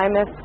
IMF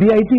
BIT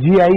GI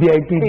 BIT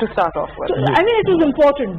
to start off with. I mean it was important,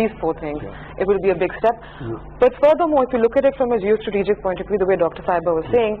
these 4 things, it will be a big step. But furthermore, if you look at it from a geostrategic point of view, the way Dr. Saiba was saying,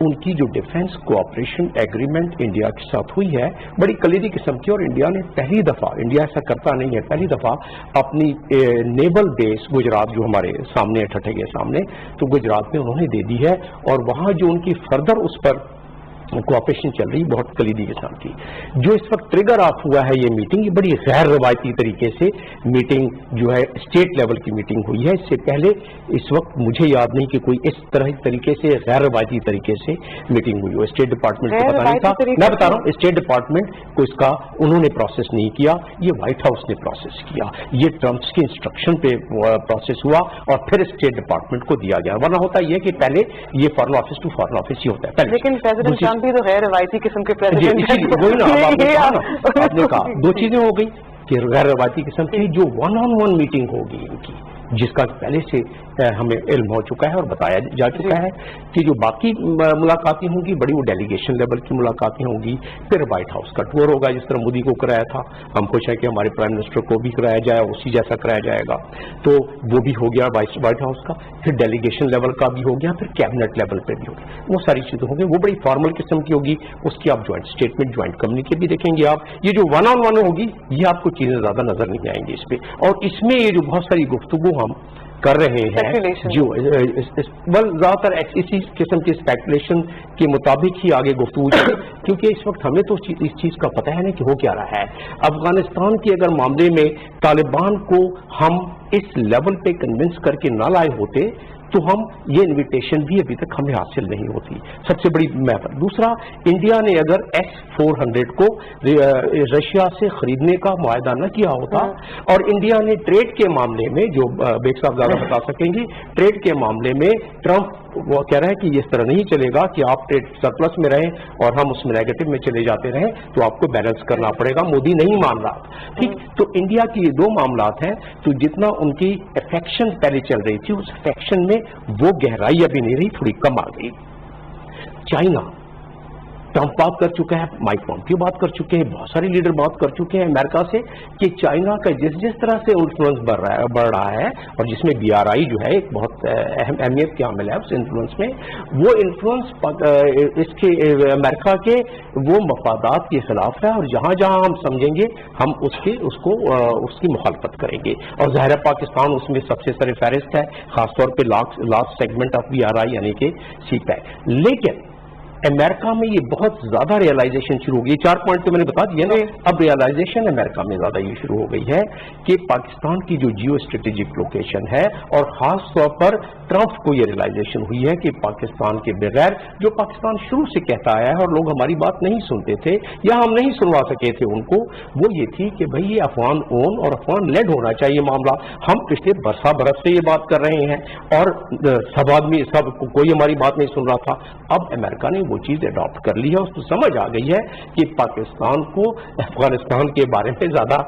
ان کی جو defence cooperation agreement India کے ساتھ ہوئی ہے بڑی کلیدی قسم کی, اور انڈیا نے پہلی دفعہ, انڈیا ایسا کرتا نہیں ہے, پہلی دفعہ اپنی نیول بیس گجرات جو ہمارے سامنے ہے ٹھٹھے کے سامنے, تو گجرات میں انہوں نے دے دی ہے, اور وہاں جو ان کی فردر اس پر کوآپریشن چل رہی بہت کلیدی قسم کی. جو اس وقت ٹریگر آف ہوا ہے یہ میٹنگ, یہ بڑی غیر روایتی طریقے سے میٹنگ جو ہے اسٹیٹ لیول کی میٹنگ ہوئی ہے. اس سے پہلے اس وقت مجھے یاد نہیں کہ کوئی اس طرح طریقے سے غیر روایتی طریقے سے میٹنگ ہوئی ہو. اسٹیٹ ڈپارٹمنٹ کو پتا نہیں تھا, میں بتا رہا ہوں, اسٹیٹ ڈپارٹمنٹ کو اس کا انہوں نے پروسیس نہیں کیا, یہ وائٹ ہاؤس نے پروسیس کیا, یہ ٹرمپس کے انسٹرکشن پہ پروسیس ہوا اور پھر اسٹیٹ ڈپارٹمنٹ کو دیا گیا. ورنہ ہوتا یہ کہ پہلے یہ foreign office to foreign office ہی ہوتا ہے. لیکن بھی تو غیر روایتی قسم کے وہی نا آپ نے کہا دو چیزیں ہو گئی کہ غیر روایتی قسم کی جو ون آن ون میٹنگ ہوگی ان کی, جس کا پہلے سے ہمیں علم ہو چکا ہے اور بتایا جا چکا ہے کہ جو باقی ملاقاتیں ہوں گی بڑی وہ ڈیلیگیشن لیول کی ملاقاتیں ہوں گی. پھر وائٹ ہاؤس کا ٹور ہوگا جس طرح مودی کو کرایا تھا, ہم خوش ہیں کہ ہمارے پرائم منسٹر کو بھی کرایا جائے, اسی جیسا کرایا جائے گا, تو وہ بھی ہو گیا وائٹ ہاؤس کا. پھر ڈیلیگیشن لیول کا بھی ہو گیا, پھر کیبنٹ لیول پہ بھی ہو گیا. وہ ساری چیزیں ہوں گی, وہ بڑی فارمل قسم کی ہوگی. اس کی آپ جوائنٹ اسٹیٹمنٹ, جوائنٹ کمیونیکے بھی دیکھیں گے آپ. یہ جو ون آن ون ہوگی یہ آپ کو چیزیں زیادہ نظر نہیں آئیں گی اس پہ, اور اس میں یہ جو بہت ساری گفتگو ہم کر رہے ہیں جو زیادہ تر اسی قسم کی اسپیکولیشن کے مطابق ہی آگے گفتگو چلے, کیونکہ اس وقت ہمیں تو اس چیز کا پتہ ہے نہیں کہ ہو کیا رہا ہے. افغانستان کے اگر معاملے میں طالبان کو ہم اس لیول پہ کنونس کر کے نہ لائے ہوتے تو ہم یہ انویٹیشن بھی ابھی تک ہمیں حاصل نہیں ہوتی. سب سے بڑی محفل. دوسرا, انڈیا نے اگر S-400 کو رشیا سے خریدنے کا معاہدہ نہ کیا ہوتا, اور انڈیا نے ٹریڈ کے معاملے میں, جو بیگ صاحب زیادہ بتا سکیں گے, ٹریڈ کے معاملے میں ٹرمپ وہ کہہ رہے ہیں کہ یہ اس طرح نہیں چلے گا کہ آپ ٹریڈ سرپلس میں رہیں اور ہم اس میں نیگیٹو میں چلے جاتے رہیں, تو آپ کو بیلنس کرنا پڑے گا. مودی نہیں مان رہا. ٹھیک, تو انڈیا کی یہ دو معاملات ہیں, تو جتنا ان کی افیکشن پہلے چل رہی تھی اس افیکشن میں وہ گہرائی ابھی نہیں رہی, تھوڑی کم آ گئی. چائنا, ٹرمپ بات کر چکا ہے, مائک پومپیو بات کر چکے ہیں, بہت سارے لیڈر بات کر چکے ہیں امریکہ سے کہ چائنا کا جس طرح سے انفلوئنس بڑھ رہا ہے, اور جس میں BRI جو ہے ایک بہت اہم اہمیت کے عامل ہے اس انفلوئنس میں, وہ انفلوئنس اس کے امریکہ کے وہ مفادات کے خلاف ہے, اور جہاں جہاں ہم سمجھیں گے ہم اس کی مخالفت کریں گے. اور ظاہر پاکستان اس میں سب سے سر فہرست ہے, خاص طور پہ لاسٹ سیگمنٹ آف BRI یعنی کہ CPEC. لیکن امریکہ میں یہ بہت زیادہ ریئلائزیشن شروع ہو گئی. 4 پوائنٹ تو میں نے بتا دیا نا. اب ریئلائزیشن امریکہ میں زیادہ یہ شروع ہو گئی ہے کہ پاکستان کی جو جیو اسٹریٹجک لوکیشن ہے, اور خاص طور پر ٹرمپ کو یہ ریئلائزیشن ہوئی ہے کہ پاکستان کے بغیر, جو پاکستان شروع سے کہتا آیا ہے اور لوگ ہماری بات نہیں سنتے تھے یا ہم نہیں سنوا سکے تھے ان کو, وہ یہ تھی کہ بھئی یہ افغان اون اور افغان لیڈ ہونا چاہیے معاملہ. ہم پچھلے برس سے یہ بات کر رہے ہیں اور سب آدمی کوئی ہماری بات نہیں سن رہا تھا. اب امریکہ نے وہ چیز اڈاپٹ کر لی ہے, اس کو سمجھ آ گئی ہے کہ پاکستان کو افغانستان کے بارے میں زیادہ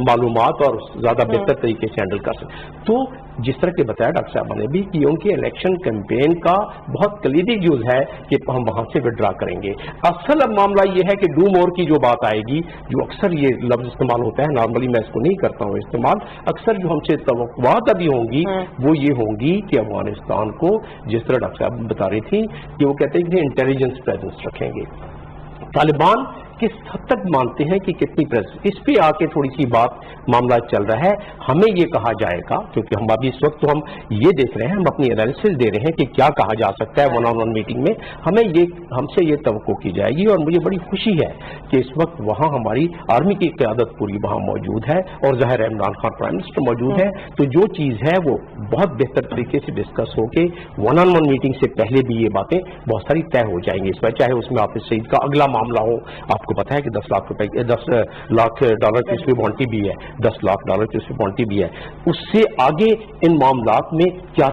معلومات اور زیادہ بہتر طریقے سے ہینڈل کر سکتے. تو جس طرح کہ بتایا ڈاکٹر صاحبہ نے بھی کہ ان کے الیکشن کیمپین کا بہت کلیدی جز ہے کہ ہم وہاں سے وڈرا کریں گے. اصل اب معاملہ یہ ہے کہ ڈو مور کی جو بات آئے گی, جو اکثر یہ لفظ استعمال ہوتا ہے, نارملی میں اس کو نہیں کرتا ہوں استعمال, اکثر جو ہم سے توقعات ابھی ہوں گی وہ یہ ہوں گی کہ افغانستان کو, جس طرح ڈاکٹر صاحب بتا رہی تھی کہ وہ کہتے ہیں کہ انٹیلیجنس پریزنس رکھیں گے. طالبان کس حد تک مانتے ہیں کہ کتنی اس پہ آ کے تھوڑی سی بات معاملہ چل رہا ہے. ہمیں یہ کہا جائے گا, کیونکہ ہم ابھی اس وقت تو ہم یہ دیکھ رہے ہیں, ہم اپنی انالیسس دے رہے ہیں کہ کیا کہا جا سکتا ہے ون آن ون میٹنگ میں. ہم سے یہ توقع کی جائے گی, اور مجھے بڑی خوشی ہے کہ اس وقت وہاں ہماری آرمی کی قیادت پوری وہاں موجود ہے, اور ظاہر عمران خان پرائم منسٹر موجود ہے. تو جو چیز ہے وہ بہت بہتر طریقے سے ڈسکس ہو کے ون آن ون میٹنگ سے پہلے بھی یہ باتیں بہت ساری طے ہو جائیں گی. اس میں چاہے اس میں حافظ سعید کا اگلا معاملہ ہو, آپ کو پتا ہے کہ $10 لاکھ کی اس پہ بانٹی بھی ہے, $10 لاکھ کی اس پہ بانٹی بھی ہے. اس سے آگے ان معاملات میں کیا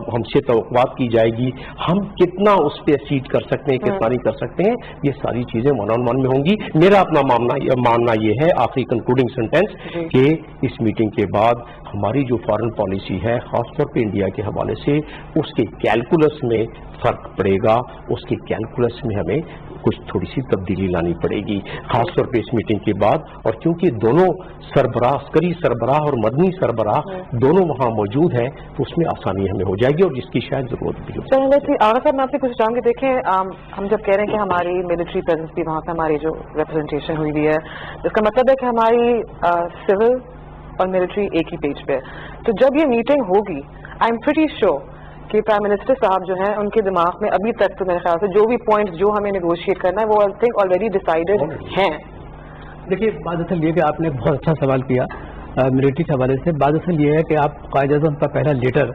ہم سے توقعات کی جائے گی, ہم کتنا اس پہ سیٹ کر سکتے ہیں, کتنا نہیں کر سکتے ہیں, یہ ساری چیزیں ون آن ون میں ہوں گی. میرا اپنا ماننا یہ ہے, آخری کنکلوڈنگ سینٹینس, کہ اس میٹنگ کے بعد ہماری جو فارن پالیسی ہے خاص طور پہ انڈیا کے حوالے سے, اس کے کیلکولس میں فرق پڑے گا. اس کے کیلکولس میں ہمیں کچھ تھوڑی سی تبدیلی لانی پڑے گی خاص طور پہ اس میٹنگ کے بعد. اور کیونکہ دونوں سربراہ عسکری سربراہ اور مدنی سربراہ دونوں وہاں موجود ہیں تو اس میں آسانی ہمیں ہو جائے گی اور جس کی شاید ضرورت بھی ہو. آغا صاحب میں آپ سے کچھ چاہوں گی. دیکھیں ہم جب کہہ رہے ہیں کہ ہماری ملٹری پریزنس بھی وہاں پہ ہماری جو ریپرزنٹیشن ہوئی ہوئی ہے اس کا مطلب ہے کہ ہماری سول اور ملٹری ایک ہی پیج پہ. تو جب یہ میٹنگ ہوگی آئی ایم پریٹی شیور کہ پرائم منسٹر صاحب جو ہیں ان کے دماغ میں ابھی تک تو میرے خیال سے جو بھی پوائنٹس جو ہمیں نیگوشیٹ کرنا ہے وہ آئی تھنک آلریڈی ڈیسائیڈڈ ہیں. دیکھیے بات اصل یہ کہ آپ نے بہت اچھا سوال کیا ملٹری کے حوالے سے. بات اصل یہ ہے کہ آپ قائد اعظم کا پہلا لیٹر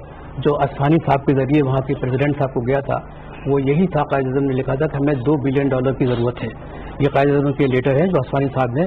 جو اصفہانی صاحب کے ذریعے وہاں کے پریزیڈنٹ صاحب کو گیا تھا وہ یہی تھا. قائد اعظم نے لکھا تھا کہ ہمیں $2 بلین کی ضرورت ہے. یہ قائد اعظم کے لیٹر ہے جو اصفہانی صاحب نے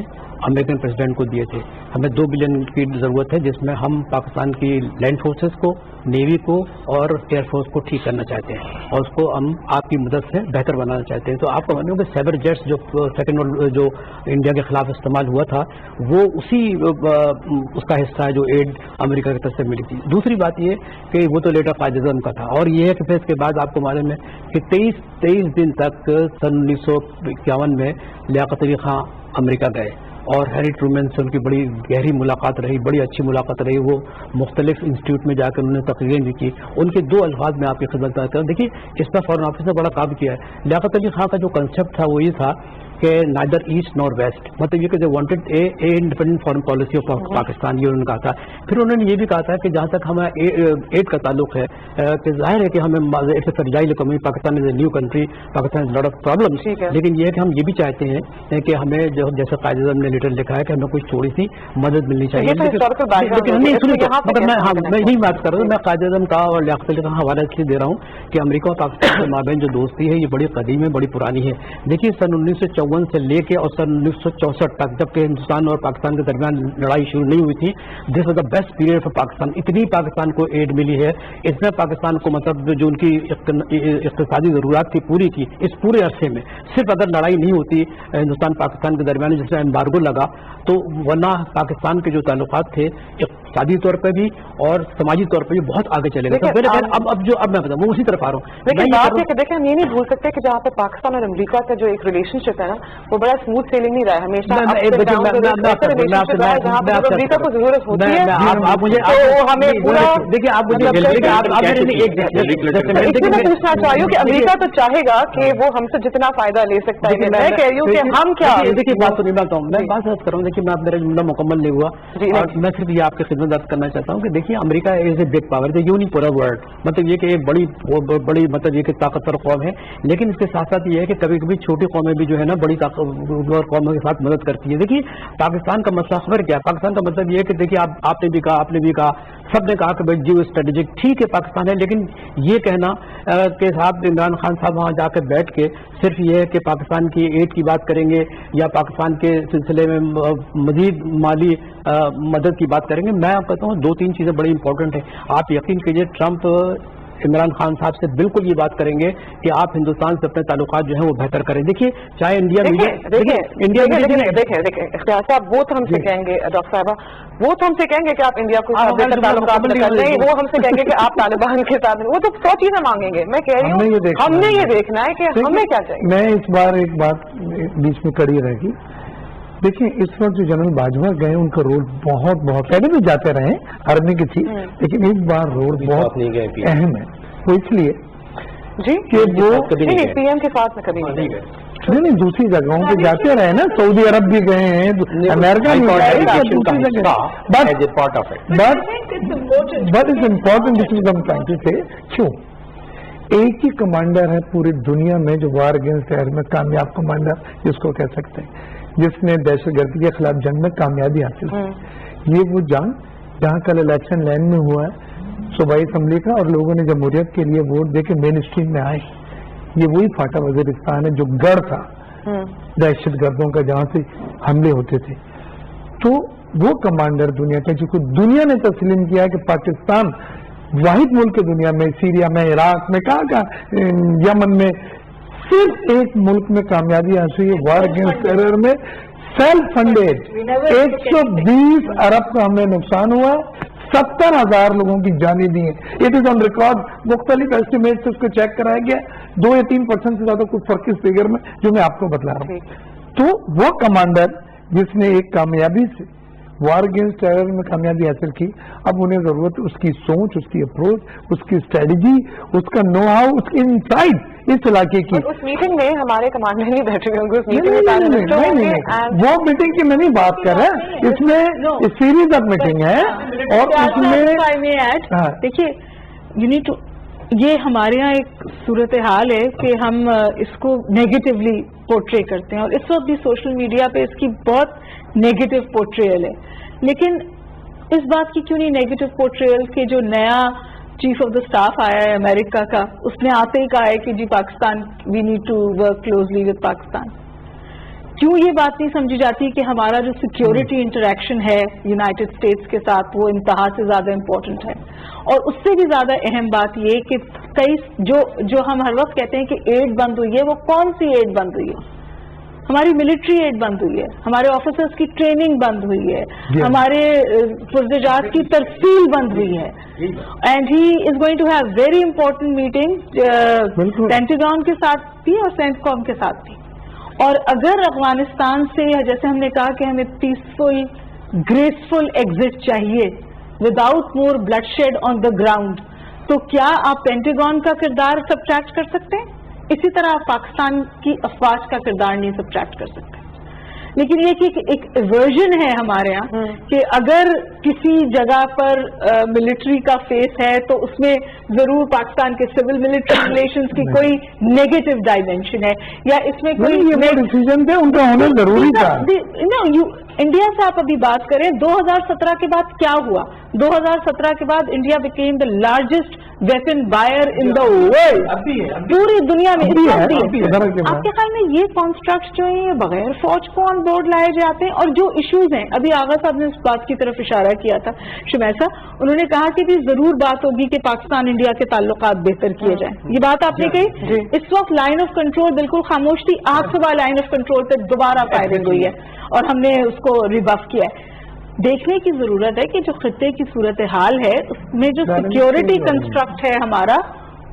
امریکن پریزیڈنٹ کو دیے تھے. ہمیں $2 بلین کی ضرورت ہے جس میں ہم پاکستان کی لینڈ فورسز کو, نیوی کو اور ایئر فورس کو ٹھیک کرنا چاہتے ہیں اور اس کو ہم آپ کی مدد سے بہتر بنانا چاہتے ہیں. تو آپ کو معلوم ہے کہ سائبر جیٹس جو سیکنڈ جو انڈیا کے خلاف استعمال ہوا تھا وہ اسی اس کا حصہ ہے جو ایڈ امریکہ کی طرف سے ملی تھی. دوسری بات یہ کہ وہ تو لیٹر قائد اعظم کا تھا اور یہ ہے کہ پھر اس کے بعد آپ کو معلوم ہے کہ 23 دن تک سن 1951 میں لیاقت علی خان امریکہ گئے اور ہیری ٹرومین سے ان کی بڑی گہری ملاقات رہی, بڑی اچھی ملاقات رہی. وہ مختلف انسٹیٹیوٹ میں جا کر انہوں نے تقریریں بھی کی. ان کے 2 الفاظ میں آپ کی خدمت کرتا ہوں. دیکھیے اس میں فارن آفس نے بڑا کام کیا ہے. لیاقت علی خان کا جو کنسیپٹ تھا وہ یہ تھا کہ نائدر ایسٹ نور ویسٹ, مطلب یہ کہ they wanted a independent foreign policy of Pakistan, یہ انہوں نے کہا تھا. پھر انہوں نے یہ بھی کہا تھا کہ جہاں تک ہمیں ایڈ کا تعلق ہے کہ ظاہر ہے کہ ہمیں Pakistan is a new country, Pakistan is lot of problems, لیکن یہ ہے کہ ہم یہ بھی چاہتے ہیں کہ ہمیں جو جیسے قائد اعظم نے لیٹر لکھا ہے کہ ہمیں کچھ تھوڑی سی مدد ملنی چاہیے. میں یہی بات کر رہا ہوں, میں قائد اعظم کا اور لیاقت علی کا حوالہ اس لیے دے رہا ہوں کہ امریکہ اور پاکستان کے مابین جو دوستی ہے یہ بڑی قدیم ہے, بڑی پرانی ہے. دیکھیے سن 1954 سے لے کے اور سن 1964 تک جب کہ ہندوستان اور پاکستان کے درمیان لڑائی شروع نہیں ہوئی تھی, this was the best period for Pakistan. اتنی پاکستان کو ایڈ ملی ہے, اس میں پاکستان کو مطلب جو ان کی اقتصادی ضرورت تھی پوری کی اس پورے عرصے میں. صرف اگر لڑائی نہیں ہوتی ہندوستان پاکستان کے درمیان جس میں ایمبارگو لگا تو ورنہ پاکستان کے جو تعلقات تھے اقتصادی طور پہ بھی اور سماجی طور پہ بھی بہت آگے چلے گئے. اب میں بتاؤں وہ اسی طرف آ رہا ہوں. لیکن بات ہے کہ دیکھیں ہم یہ نہیں بھول سکتے کہ جہاں پہ پاکستان اور امریکہ کا جو ایک ریلیشن شپ ہے نا وہ بڑا اسموتھ سیلنگ نہیں رہا ہے. ہمیشہ امریکہ کو ضرورت ہوتی ہے پوچھنا چاہیے کہ امریکہ تو چاہے گا کہ وہ ہم سے جتنا فائدہ لے سکتا ہے. میں کہہ رہی ہوں کہ ہم کیا دیکھیے بات سنیے بات ہوں, میں بات کر رہا ہوں. دیکھیے میں میرا جملہ مکمل نہیں ہوا اور میں صرف یہ آپ کی خدمت درج کرنا چاہتا ہوں کہ دیکھیے America is a big power, unipolar world, مطلب یہ کہ ایک بڑی مطلب یہ کہ طاقتور قوم ہے. لیکن اس کے ساتھ ساتھ یہ ہے کہ کبھی کبھی چھوٹی قومیں بھی جو ہے نا بڑی طاقتور قوموں کے ساتھ مدد کرتی ہے. دیکھیے پاکستان کا مسئلہ خبر کیا ہے, پاکستان کا مطلب یہ ہے کہ دیکھیے آپ نے بھی کہا سب نے کہا کہ بھائی جیو اسٹریٹجک ٹھیک ہے پاکستان ہے, لیکن یہ کہنا کہ صاحب عمران خان صاحب وہاں جا کے بیٹھ کے صرف یہ ہے کہ پاکستان کی ایڈ کی بات کریں گے یا پاکستان کے سلسلے میں مزید مالی مدد کی بات کریں گے. میں آپ کہتا ہوں 2-3 چیزیں بڑی امپورٹنٹ ہیں. آپ یقین کیجیے ٹرمپ عمران خان صاحب سے بالکل یہ بات کریں گے کہ آپ ہندوستان سے اپنے تعلقات جو ہیں وہ بہتر کریں. دیکھیے چاہے انڈیا دیکھیں اختیار صاحب وہ تو ہم سے کہیں گے, ڈاکٹر صاحبہ وہ تو ہم سے کہیں گے کہ آپ انڈیا کو تعلقات نہیں, وہ ہم سے کہیں گے کہ آپ طالبان کے ساتھ, وہ تو 100 چیزیں مانگیں گے. میں کہہ رہی ہوں ہم نے یہ دیکھنا ہے کہ ہمیں کیا چاہیے. میں اس بار ایک بات بیچ میں کڑی رہے گی. دیکھیں اس وقت جو جنرل باجوہ گئے ان کا رول بہت پہلے بھی جاتے رہے آرمی کی تھی, لیکن اس بار رول بہت اہم ہے. وہ اس لیے جی کہ وہ پی ایم کے ساتھ میں کبھی نہیں گئے, نہیں دوسری جگہوں پہ جاتے رہے نا, سعودی عرب بھی گئے ہیں, امریکہ بھی گئے ہیں, but is important this is time to سے کیوں ایک ہی کمانڈر ہے پوری دنیا میں جو وار اگینسٹ ٹیرر میں کامیاب کمانڈر جس کو کہہ سکتے ہیں, جس نے دہشت گردی کے خلاف جنگ میں کامیابی حاصل کی. یہ وہ جنگ جہاں کل الیکشن لینڈ میں ہوا ہے صوبائی اسمبلی کا اور لوگوں نے جمہوریت کے لیے ووٹ دے کے مین اسٹریم میں آئے. یہ وہی فاٹا وزیرستان ہے جو گڑھ تھا دہشت گردوں کا جہاں سے حملے ہوتے تھے. تو وہ کمانڈر دنیا کا جس کو دنیا نے تسلیم کیا کہ پاکستان واحد ملک دنیا میں, سیریا میں, عراق میں, کہاں یمن میں صرف ایک ملک میں کامیابی حاصل ہے وار اگینسٹ ٹیرر میں, سیلف فنڈیڈ. 120 ارب کا ہمیں نقصان ہوا ہے, 70,000 لوگوں کی جانیں دی ہیں. It is on record. مختلف ایسٹیمیٹ سے اس کو چیک کرایا گیا, 2 یا 3% سے زیادہ کچھ فرق اس فگر میں جو میں آپ کو بتلا رہا ہوں. تو وہ کمانڈر جس نے ایک کامیابی سے وار اگینسٹ ٹیرر میں کامیابی حاصل کی، اب انہیں ضرورت اس کی سوچ، اس کی اپروچ، اس کی اسٹریٹجی، اس کا نو ہاؤ، اس کی انسائٹ اس علاقے کی. اس میٹنگ میں ہمارے کمانڈر نہیں بیٹھے ہوئے ہوں گے، اس میٹنگ میں وہ میٹنگ کی میں نہیں بات کر رہا، اس میں سیریز آف میٹنگ ہے اور اس میں دیکھیے یو نیڈ ٹو، یہ ہمارے یہاں ایک صورتحال ہے کہ ہم اس کو نیگیٹیولی پورٹرے کرتے ہیں، اور اس وقت بھی سوشل میڈیا پہ اس کی بہت نیگیٹو پورٹریل ہے. لیکن اس بات کی کیوں نہیں نیگیٹو پورٹریل کہ جو نیا چیف آف دا اسٹاف آیا ہے امریکہ کا، اس نے آتے ہی کہا ہے کہ جی Pakistan we need to work closely with Pakistan. کیوں یہ بات نہیں سمجھی جاتی کہ ہمارا جو سیکیورٹی انٹریکشن ہے یونائٹڈ اسٹیٹس کے ساتھ وہ انتہا سے زیادہ امپورٹنٹ ہے. اور اس سے بھی زیادہ اہم بات یہ کہ کئی جو ہم ہر وقت کہتے ہیں کہ ایڈ بند ہوئی ہے، وہ کون سی ایڈ بند ہوئی ہے؟ ہماری ملٹری ایڈ بند ہوئی ہے، ہمارے آفیسرز کی ٹریننگ بند ہوئی ہے، ہمارے پرزیجات کی ترسیل بند ہوئی ہے. And he is going to have very important meeting Pentagon کے ساتھ بھی اور سینٹ کام کے ساتھ بھی. اور اگر افغانستان سے جیسے ہم نے کہا کہ ہمیں پیسفل گریسفل ایگزٹ چاہیے without more bloodshed on the ground, تو کیا آپ پینٹاگون کا کردار سبٹریکٹ کر سکتے ہیں؟ اسی طرح آپ پاکستان کی افواج کا کردار نہیں سبٹریکٹ کر سکتے. لیکن یہ کہ ایک ایورژن ہے ہمارے یہاں کہ اگر کسی جگہ پر ملٹری کا فیس ہے تو اس میں ضرور پاکستان کے سول ملٹری ریلیشنز کی کوئی نیگیٹو ڈائمینشن ہے، یا اس میں کوئی ڈیسیژن تھے ان کا ہونا ضروری تھا. انڈیا سے آپ ابھی بات کریں 2017 کے بعد کیا ہوا؟ 2017 کے بعد India became the largest weapon buyer in the world, پوری دنیا میں. آپ کے خیال میں یہ کانسٹرکٹ جو ہیں بغیر فوج کو آن بورڈ لائے جاتے ہیں؟ اور جو ایشوز ہیں، ابھی آغا صاحب نے اس بات کی طرف اشارہ کیا تھا شمیسا، انہوں نے کہا کہ بھی ضرور بات ہوگی کہ پاکستان انڈیا کے تعلقات بہتر کیے جائیں. یہ بات آپ نے کہی. اس وقت لائن آف کنٹرول بالکل خاموش تھی، 8 صبح لائن آف کنٹرول پہ دوبارہ فائرنگ ہوئی ہے اور ہم نے اس کو ریبف کیا ہے. دیکھنے کی ضرورت ہے کہ جو خطے کی صورتحال ہے اس میں جو سیکیورٹی کنسٹرکٹ ہے ہمارا،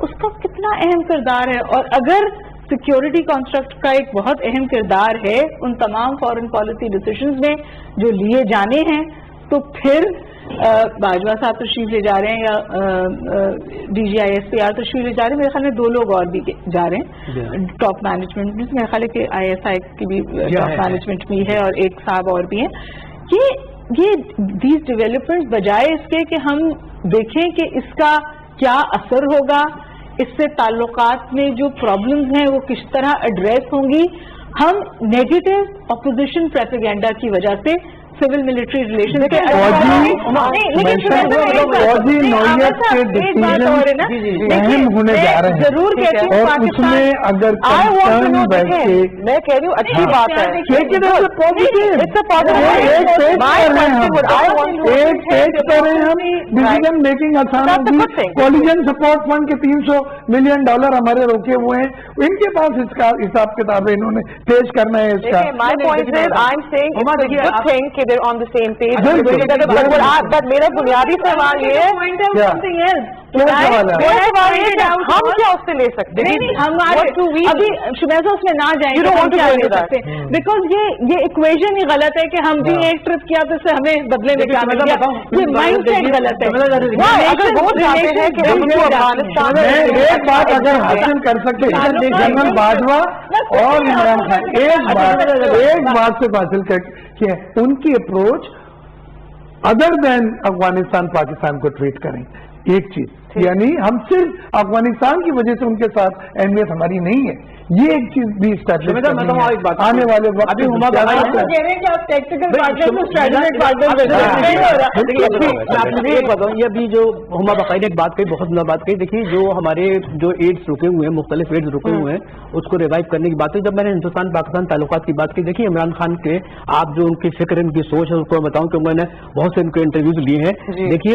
اس کا کتنا اہم کردار ہے. اور اگر سیکیورٹی کنسٹرکٹ کا ایک بہت اہم کردار ہے ان تمام فارن پالیسی ڈیسیژنز میں جو لیے جانے ہیں، تو پھر باجوہ صاحب تشریف لے جا رہے ہیں یا D G I S P R تشریف لے جا رہے ہیں، میرے خیال میں 2 لوگ اور بھی جا رہے ہیں ٹاپ مینجمنٹ میں. میرے خیال ہے کہ آئی ایس آئی کی بھی ٹاپ مینجمنٹ بھی ہے اور ایک صاحب اور بھی ہیں. یہ دیز ڈیولپمنٹ بجائے اس کے کہ ہم دیکھیں کہ اس کا کیا اثر ہوگا، اس سے تعلقات میں جو پرابلمز ہیں وہ کس طرح ایڈریس ہوں گی، ہم نیگیٹو اپوزیشن پروپیگنڈا کی وجہ سے سول ملٹری ریلیشن کے اہم ہونے جا رہے ہیں. ضرور کہتی ہوں اور اس میں اگر میں کہہ رہی ہوں اچھی بات ہے، ایک پیج کر رہے ہیں ہم ڈیسیژن میکنگ آسان ہوگی. کولیجن سپورٹ فنڈ کے $300 ملین ہمارے روکے ہوئے ہیں، ان کے پاس اس کا حساب کتاب انہوں نے پیش کرنا ہے. اس کا my point is I'm saying it's a good thing کہ they're on the same page. But میرا بنیادی سوال یہ ہے ہم کیا اس سے لے سکتے ہیں؟ ابھی شمیزہ اس میں نہ جائیں بیکاز یہ اکویژن ہی غلط ہے کہ ہم بھی ایک ٹرپ کیا تو اسے ہمیں بدلے میں کیا مل گیا. یہ مائنڈ سیٹ غلط ہے. ایک بات اگر حاصل کر سکتے جنرل باجوہ اور عمران خان ایک بات سے حاصل کر کہ ان کی اپروچ ادر دین افغانستان پاکستان کو ٹریٹ کریں. ایک چیز یعنی ہم صرف افغانستان کی وجہ سے ان کے ساتھ اہمیت ہماری نہیں ہے، یہ ایک چیز بھی آنے والے وقت یہ ابھی جو ہما بقائی نے ایک بات کہی، بہت زیادہ بات کہی. دیکھیے جو ہمارے جو ایڈس رکے ہوئے ہیں، مختلف ایڈس رکے ہوئے ہیں، اس کو ریوائو کرنے کی بات ہے. جب میں نے ہندوستان پاکستان تعلقات کی بات کی، دیکھیے عمران خان کے آپ جو ان کی فکر ان کی سوچ ہے اس کو بتاؤں کہ میں نے بہت سے ان کے انٹرویوز لیے ہیں. دیکھیے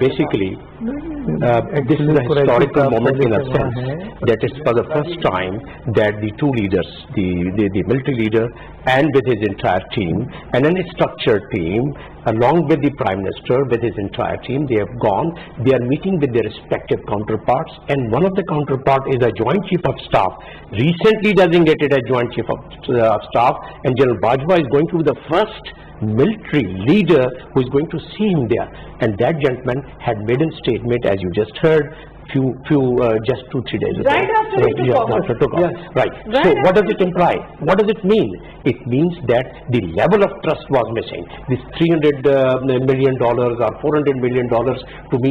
Basically, this is a historical moment in a sense that it's for the first time that the two leaders, the military leader and with his entire team, and then a structured team, along with the Prime Minister, with his entire team, they have gone, they are meeting with their respective counterparts, and one of the counterpart is a Joint Chief of Staff, recently designated as Joint Chief of Staff, and General Bajwa is going to be the first military leader who is going to see him there, and that gentleman had made a statement, as you just heard, just 2-3 days ago. Right after he took office. Right. So what does it imply? What does it mean? It means that the level of trust was missing. This $300 million or $400 million, to me,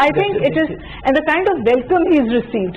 I think it is and the kind of welcome he is received.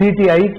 PTI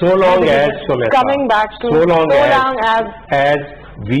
so long as coming back to so long as we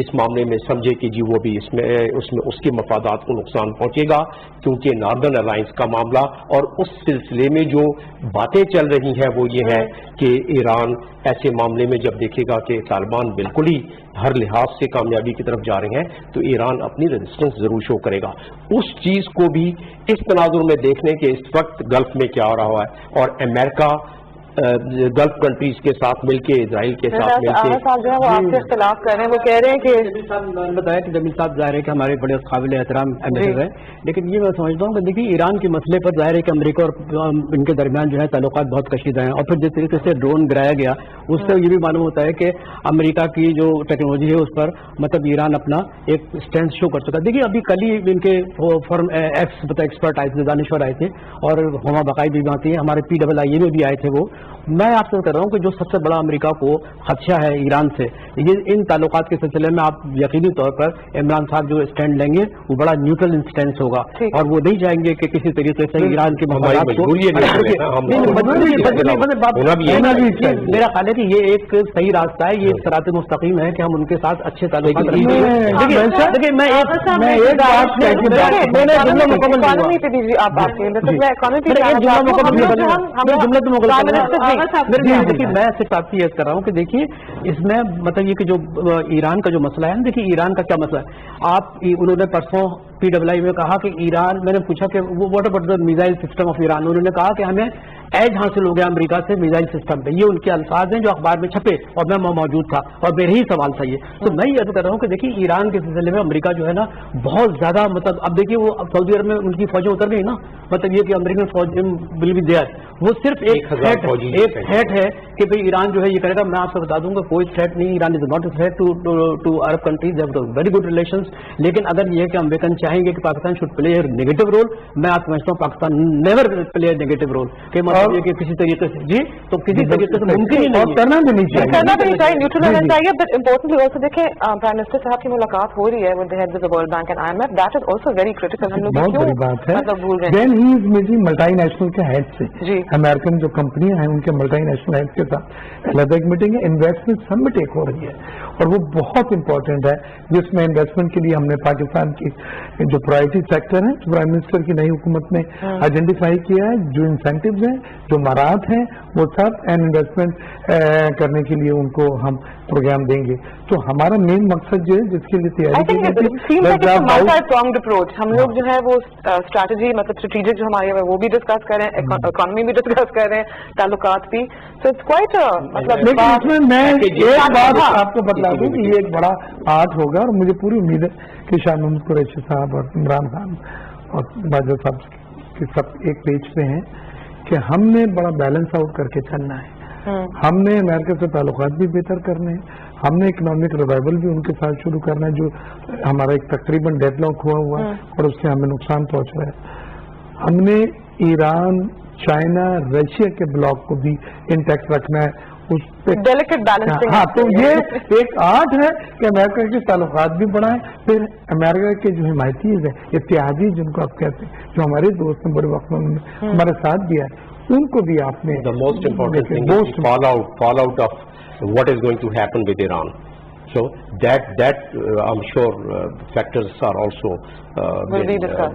اس معاملے میں سمجھے کہ جی وہ بھی اس کے مفادات کو نقصان پہنچے گا، کیونکہ ناردرن الائنس کا معاملہ اور اس سلسلے میں جو باتیں چل رہی ہیں وہ یہ ہے کہ ایران ایسے معاملے میں جب دیکھے گا کہ طالبان بالکل ہی ہر لحاظ سے کامیابی کی طرف جا رہے ہیں تو ایران اپنی ریزسٹنس ضرور شو کرے گا. اس چیز کو بھی اس تناظر میں دیکھنے کہ اس وقت گلف میں کیا ہو رہا ہے اور امریکہ گلف کنٹریز کے ساتھ مل کے اسرائیل کے ساتھ مل کے صاحب جو ہے وہ آپ سے اختلاف کر رہے ہیں. وہ کہہ رہے ہیں کہ میں نے بتایا کہ جمیل صاحب ظاہر ہے کہ ہمارے بڑے قابل احترام ایمبیسڈر ہیں، لیکن یہ میں سمجھتا ہوں کہ دیکھیے ایران کے مسئلے پر ظاہر ہے کہ امریکہ اور ان کے درمیان جو ہے تعلقات بہت کشیدہ ہیں، اور پھر جس طریقے سے ڈرون گرایا گیا اس سے یہ بھی معلوم ہوتا ہے کہ امریکہ کی جو ٹیکنالوجی ہے اس پر مطلب ایران اپنا ایک اسٹینڈ شو کر چکا. دیکھیے ابھی کل ہی ان کے فارم ایکسپرٹ آئے تھے، دانشور آئے تھے اور ہما بقائی بھی آتی ہیں، ہمارے PII میں بھی آئے تھے. وہ میں آپ سے کر رہا ہوں کہ جو سب سے بڑا امریکہ کو خدشہ ہے ایران سے، یہ ان تعلقات کے سلسلے میں آپ یقینی طور پر عمران صاحب جو اسٹینڈ لیں گے وہ بڑا نیوٹرل اسٹینڈ ہوگا اور وہ نہیں چاہیں گے کہ کسی طریقے سے ایران کے مفادات کو. میرا خیال ہے کہ یہ ایک صحیح راستہ ہے، یہ صراط مستقیم ہے کہ ہم ان کے ساتھ اچھے تعلقات رکھیں. میں صرف آپ کی عرض کر رہا ہوں کہ دیکھیے اس میں مطلب یہ کہ جو ایران کا جو مسئلہ ہے نا، دیکھیے ایران کا کیا مسئلہ ہے. انہوں نے پرسوں PII میں کہا کہ ایران، میں نے پوچھا کہ what about the missile system of Iran, انہوں نے کہا کہ ہمیں ایج حاصل ہو گیا امریکہ سے میزائل سسٹم پہ. یہ ان کے الفاظ ہیں جو اخبار میں چھپے اور میں موجود تھا اور میرے ہی سوال تھا یہ. تو میں یہ کر رہا ہوں کہ دیکھیے ایران کے سلسلے میں امریکہ جو ہے نا بہت زیادہ مطلب اب دیکھیے وہ سعودی عرب میں ان کی فوجیں اتر گئی نا، مطلب یہ کہ امریکن فوج ول بی دیئر، وہ صرف ایک تھریٹ ہے کہ بھئی ایران جو ہے یہ کرے گا. میں آپ سے بتا دوں گا کوئی تھریٹ نہیں، Iran is not a threat to Arab countries, have very good relations. لیکن اگر یہ ہے کہ امریکن چاہیں گے کہ Pakistan should play a negative role, میں آپ سمجھتا ہوں Pakistan never play a negative role, کہ مطلب یہ کہ کسی طریقے سے جی تو کسی طریقے سے ممکن ہی نہیں، کرنا بھی نہیں چاہیے، نیوٹرل رہنا چاہیے. بٹ امپورٹنٹلی آلسو دیکھیں پرائم منسٹر صاحب کی ملاقات ہو رہی ہے with the heads of the world bank and IMF، that is also very critical. ہم لوگ بہت بڑی بات ہے. مطلب بھول رہے ہیں دین ہی از میٹنگ ملٹی نیشنل کے ہیڈ سے، جی امریکن جو کمپنیاں ہیں ان کے ملٹی نیشنل ہیڈ کے ساتھ علیحدہ ایک میٹنگ ہے. انویسٹمنٹ سمٹ ایک ہو رہی ہے اور وہ بہت امپورٹنٹ ہے، جس میں انویسٹمنٹ کے لیے ہم نے پاکستان کی جو پرائرٹی سیکٹر ہیں پرائم منسٹر کی نئی حکومت نے آئیڈینٹیفائی کیا ہے، جو انسینٹیوز ہیں جو مارات ہیں وہ سب اینڈ انویسٹمنٹ کرنے کے لیے ان کو ہم پروگرام دیں گے. تو ہمارا مین مقصد جو ہے جس کے لیے تیاری اپروچ ہم لوگ جو ہے وہ اسٹریٹجی مطلب اسٹریٹجک جو ہماری ہے وہ بھی ڈسکس کر رہے ہیں، اکانومی بھی ڈسکس کر رہے ہیں، تعلقات بھی. سو اٹس کوائٹ مطلب. لیکن اس میں میں ایک بات آپ کو بتلا دوں کہ یہ ایک بڑا آرٹ ہوگا اور مجھے پوری امید ہے کہ شاہ محمود قریشی صاحب اور عمران خان اور باجوہ صاحب کے سب ایک پیج پہ ہیں کہ ہم نے بڑا بیلنس آؤٹ کر کے چلنا ہے. ہم نے امریکہ سے تعلقات بھی بہتر کرنے ہیں، ہم نے اکنامک ریوائول بھی ان کے ساتھ شروع کرنا ہے جو ہمارا ایک تقریباً ڈیڈ لاک ہوا ہوا ہے اور اس سے ہمیں نقصان پہنچ رہا ہے. ہم نے ایران، چائنا، رشیا کے بلاک کو بھی انٹیکٹ رکھنا ہے. اس پہ ڈیلیکیٹ بیلنسنگ. ہاں تو یہ ایک آرٹ ہے کہ امریکہ کے تعلقات بھی بڑھائیں، پھر امریکہ کے جو حمایتیز ہیں، اتحادی جن کو آپ کہتے ہیں، جو ہمارے دوست ہیں بڑے وقت میں ہمارے ساتھ دیا ہے، ان کو بھی آپ نے. The most important thing is fallout of what is going to happen with Iran. So that I'm sure factors are also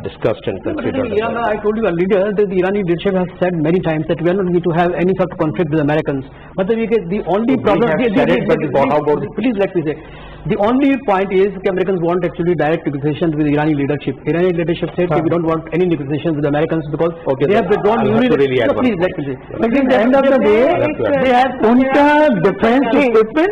discussed and considered. I told you earlier that the Irani leadership has said many times that we are not going to have any sort of conflict with Americans. But the only problem, please let me say, the only point is that Americans want actually direct negotiations with Irani leadership. Irani leadership said that we don't want any negotiations with Americans because they have withdrawn unity. So please let me say. But at the end of the day, they have unka defense equipment.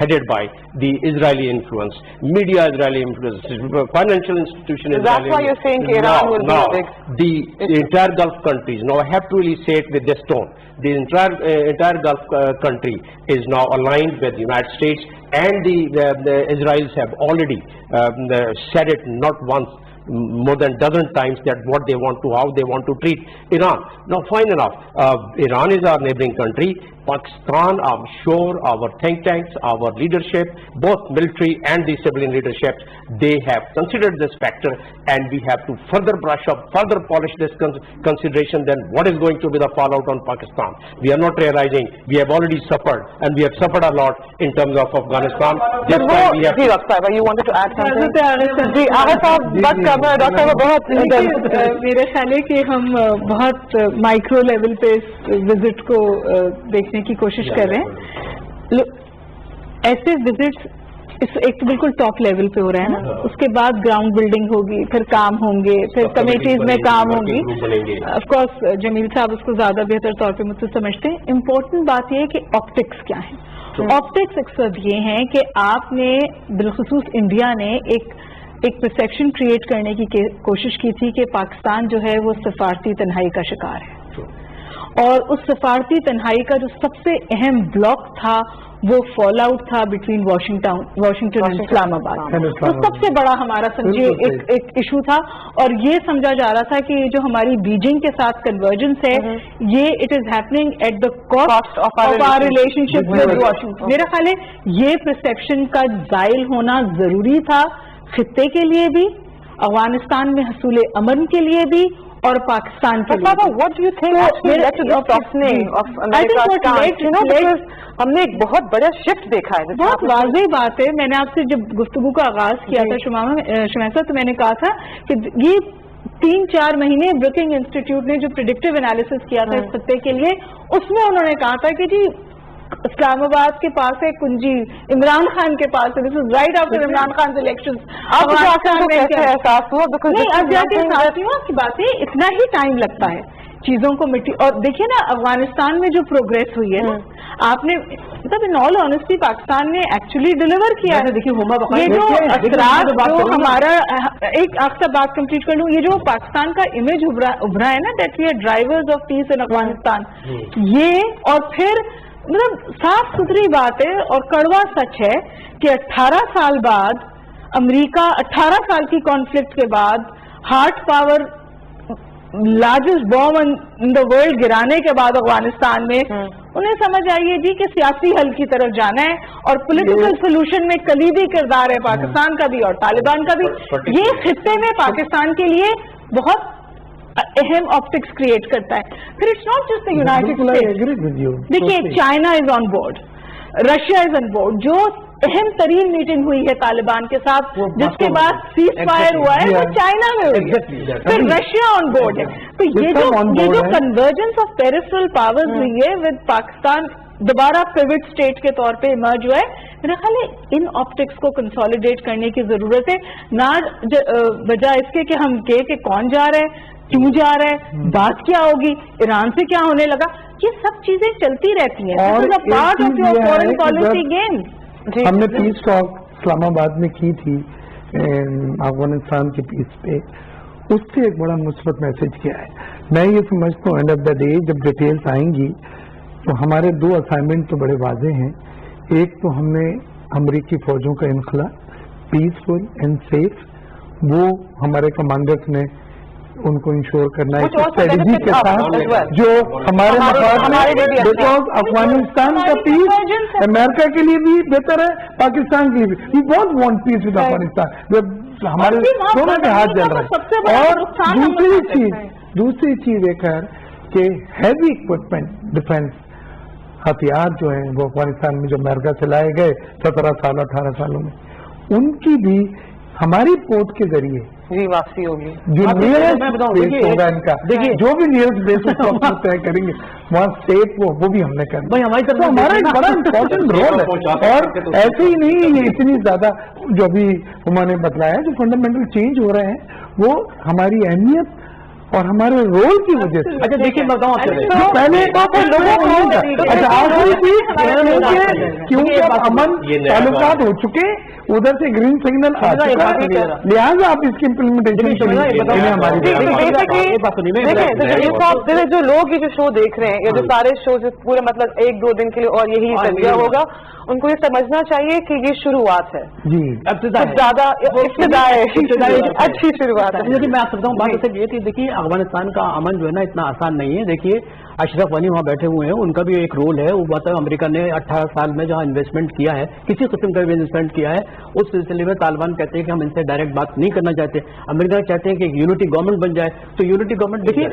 headed by the Israeli influence, media Israeli influence, financial institution Israeli. That's why you're saying Iran will be big. The entire Gulf countries, now I have to really say it with this tone, the entire Gulf country is now aligned with the United States, and the Israelis have already said it not once, more than dozen times, that what they want to, how they want to treat Iran. Now, fine enough, Iran is our neighboring country. Pakistan, I'm sure our think tanks, our leadership, both military and the civilian leadership, they have considered this factor, and we have to further brush up, further polish this consideration, then what is going to be the fallout on Pakistan. We are not realizing we have already suffered, and we have suffered a lot in terms of Afghanistan. This time we have جی doctor صاحبہ you wanted to add something. جی آغا صاحب بات کر رہے ہیں doctor صاحب بہت میرا خیال ہے کہ ہم بہت مائکرو لیول پہ اس وزٹ کو دیکھنے کی کوشش کر رہے ہیں. ایسے وزٹس ایک تو بالکل ٹاپ لیول پہ ہو رہے ہیں نا, اس کے بعد گراؤنڈ بلڈنگ ہوگی, پھر کام ہوں گے, پھر کمیٹیز میں کام ہوں گی. آف کورس جمیل صاحب اس کو زیادہ بہتر طور پہ مجھ سے سمجھتے ہیں. امپورٹنٹ بات یہ ہے کہ آپٹکس کیا ہیں. آپٹکس اکثر یہ ہیں کہ آپ نے بالخصوص انڈیا نے ایک پرسیپشن کریٹ کرنے کی کوشش کی تھی کہ پاکستان جو ہے وہ سفارتی تنہائی کا شکار ہے, اور اس سفارتی تنہائی کا جو سب سے اہم بلاک تھا وہ فال آؤٹ تھا بٹوین واشنگٹن اور اسلام آباد. تو سب سے بڑا ہمارا سمجھے ایک ایشو تھا, اور یہ سمجھا جا رہا تھا کہ جو ہماری بیجنگ کے ساتھ کنورجنس ہے یہ it is happening at the cost of our relation with Washington. میرا خیال ہے یہ پرسیپشن کا زائل ہونا ضروری تھا, خطے کے لیے بھی, افغانستان میں حصول امن کے لیے بھی, اور پاکستان کے لیے. what do you think ہم نے ایک بہت بڑا شفٹ دیکھا ہے. بہت واضح بات ہے. میں نے آپ سے جب گفتگو کا آغاز کیا تھا شمیسہ, تو میں نے کہا تھا کہ یہ 3-4 مہینے بروکنگ انسٹیٹیوٹ نے جو پریڈکٹیو انالیسس کیا تھا اس خطے کے لیے, اس میں انہوں نے کہا تھا کہ جی اسلام آباد کے پاس ہے کنجی, عمران خان کے پاس ہے. This is right after Imran Khan election. احساس ہوا نہیں, اب جا کے احساس نہیں ہوا کی بات ہے, اتنا ہی ٹائم لگتا ہے چیزوں کو مٹی. اور دیکھیے نا افغانستان میں جو پروگریس ہوئی ہے نا, آپ نے مطلب ان آل آنےسٹی پاکستان نے ایکچولی ڈیلیور کیا ہے. دیکھیے یہ جو اثرات جو ہمارا, ایک آپ سے بات کمپلیٹ کر لوں, یہ جو پاکستان کا امیج ابھرا ہے نا, that we are drivers of peace in Afghanistan, یہ اور پھر مطلب صاف ستھری بات ہے اور کڑوا سچ ہے کہ 18 سال بعد امریکہ 18 سال کی کانفلکٹ کے بعد heart power largest boom in the world گرانے کے بعد افغانستان میں انہیں سمجھ آئی ہے جی کہ سیاسی حل کی طرف جانا ہے, اور پولیٹیکل سولوشن میں کلیدی کردار ہے پاکستان کا بھی اور طالبان کا بھی. یہ خطے میں پاکستان کے لیے بہت اہم آپٹکس کریٹ کرتا ہے. پھر it's not just the United States. دیکھیے China is on board, Russia is on board. جو اہم ترین میٹنگ ہوئی ہے طالبان کے ساتھ جس کے بعد سیز فائر ہوا ہے وہ چائنا میں ہوئی ہے, پھر رشیا آن بورڈ ہے. تو یہ جو کنورجنس آف پیریفرل پاورز ہوئی ہے ود پاکستان دوبارہ پیوٹ اسٹیٹ کے طور پہ ایمرج ہوا ہے, میرا خیال ہے ان آپٹکس کو کنسالیڈیٹ کرنے کی ضرورت ہے. نہ وجہ اس کے کہ ہم کہ کون جا رہا ہے, کیوں جا رہا ہے, بات کیا ہوگی, ایران سے کیا ہونے لگا, یہ سب چیزیں چلتی رہتی ہیں. Part of your foreign policy game. ہم نے پیس ٹاک اسلام آباد میں کی تھی افغانستان کے پیس پہ, اس سے ایک بڑا مثبت میسج کیا ہے. میں یہ سمجھتا ہوں اینڈ آف دا ڈے جب ڈیٹیلس آئیں گی تو ہمارے 2 اسائنمنٹ تو بڑے واضح ہیں. ایک تو ہم نے امریکی فوجوں کا انخلا پیسفل اینڈ سیف, وہ ہمارے کمانڈرز نے ان کو انشور کرنا ہے اسٹریٹجی کے ساتھ جو ہمارے بیکاز افغانستان کا پیس امریکہ کے لیے بھی بہتر ہے, پاکستان کے لیے بھی. We don't want peace with Afghanistan, ہمارے دونوں کے ہاتھ جل رہے ہیں. اور دوسری چیز ایک ہے کہ ہیوی اکوپمنٹ ڈیفینس ہتھیار جو ہیں وہ افغانستان میں جو امریکہ سے لائے گئے 17 سال 18 سالوں میں, ان کی بھی ہماری پورٹ کے ذریعے جی واپسی ہوگی. جو نیئرسٹ بیس ہوگا ان کا, جو بھی نیئرسٹ بیس اس کو طے کریں گے وہاں سیف وہ بھی ہم نے کرنا. ہمارا ایک بڑا امپورٹنٹ رول ہے. اور ایسے ہی نہیں یہ اتنی زیادہ جو بھی انہوں نے بتلایا جو فنڈامنٹل چینج ہو رہے ہیں وہ ہماری اہمیت اور ہمارے رول کی وجہ سے. اچھا دیکھیے میں بتاؤں آپ کو پہلے اچھا آخری چیز کیونکہ اب امن تعلقات ہو چکے, ادھر سے گرین سگنل آ چکا, لہٰذا آپ اس کی امپلیمنٹیشن جو لوگ یہ جو شو دیکھ رہے ہیں, یہ جو سارے شو جو پورے مطلب 1-2 دن کے لیے اور یہی تجزیہ ہوگا, ان کو یہ سمجھنا چاہیے کہ یہ شروعات ہے, جی زیادہ ابتدا ہے, اچھی شروعات ہے. لیکن میں آپ سے بتاؤں بات اصل یہ تھی, دیکھیے افغانستان کا امن جو ہے نا اتنا آسان نہیں ہے. دیکھیے اشرف غنی وہاں بیٹھے ہوئے ہیں, ان کا بھی ایک رول ہے. وہ مطلب امریکہ نے 18 سال میں جہاں انویسٹمنٹ کیا ہے, کسی قسم کا بھی انویسٹمنٹ کیا ہے, اس سلسلے میں طالبان کہتے ہیں کہ ہم ان سے ڈائریکٹ بات نہیں کرنا چاہتے. امریکہ چاہتے ہیں کہ یونٹی گورنمنٹ بن جائے. تو یونٹی گورنمنٹ دیکھیے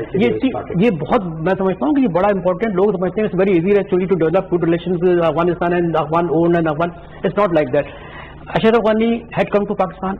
یہ بہت میں سمجھتا ہوں کہ یہ بڑا امپورٹنٹ. لوگ سمجھتے ہیں it's very easy actually to develop good relations Afghanistan and Afghan own and Afghan. It's not like that. Ashraf Ghani had come to Pakistan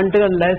until unless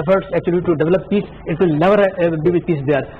efforts actually to develop peace it will never be with peace there.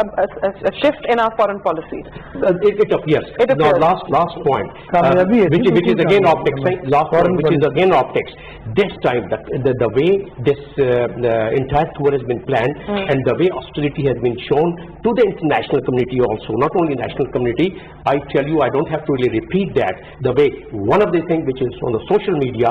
a shift in our foreign policy. It appears. The last point, which is again optics. Last point, which is again optics. This time, the way this entire tour has been planned and the way austerity has been shown to the international community also, not only national community. I tell you, I don't have to really repeat that. The way one of the things which is on the social media,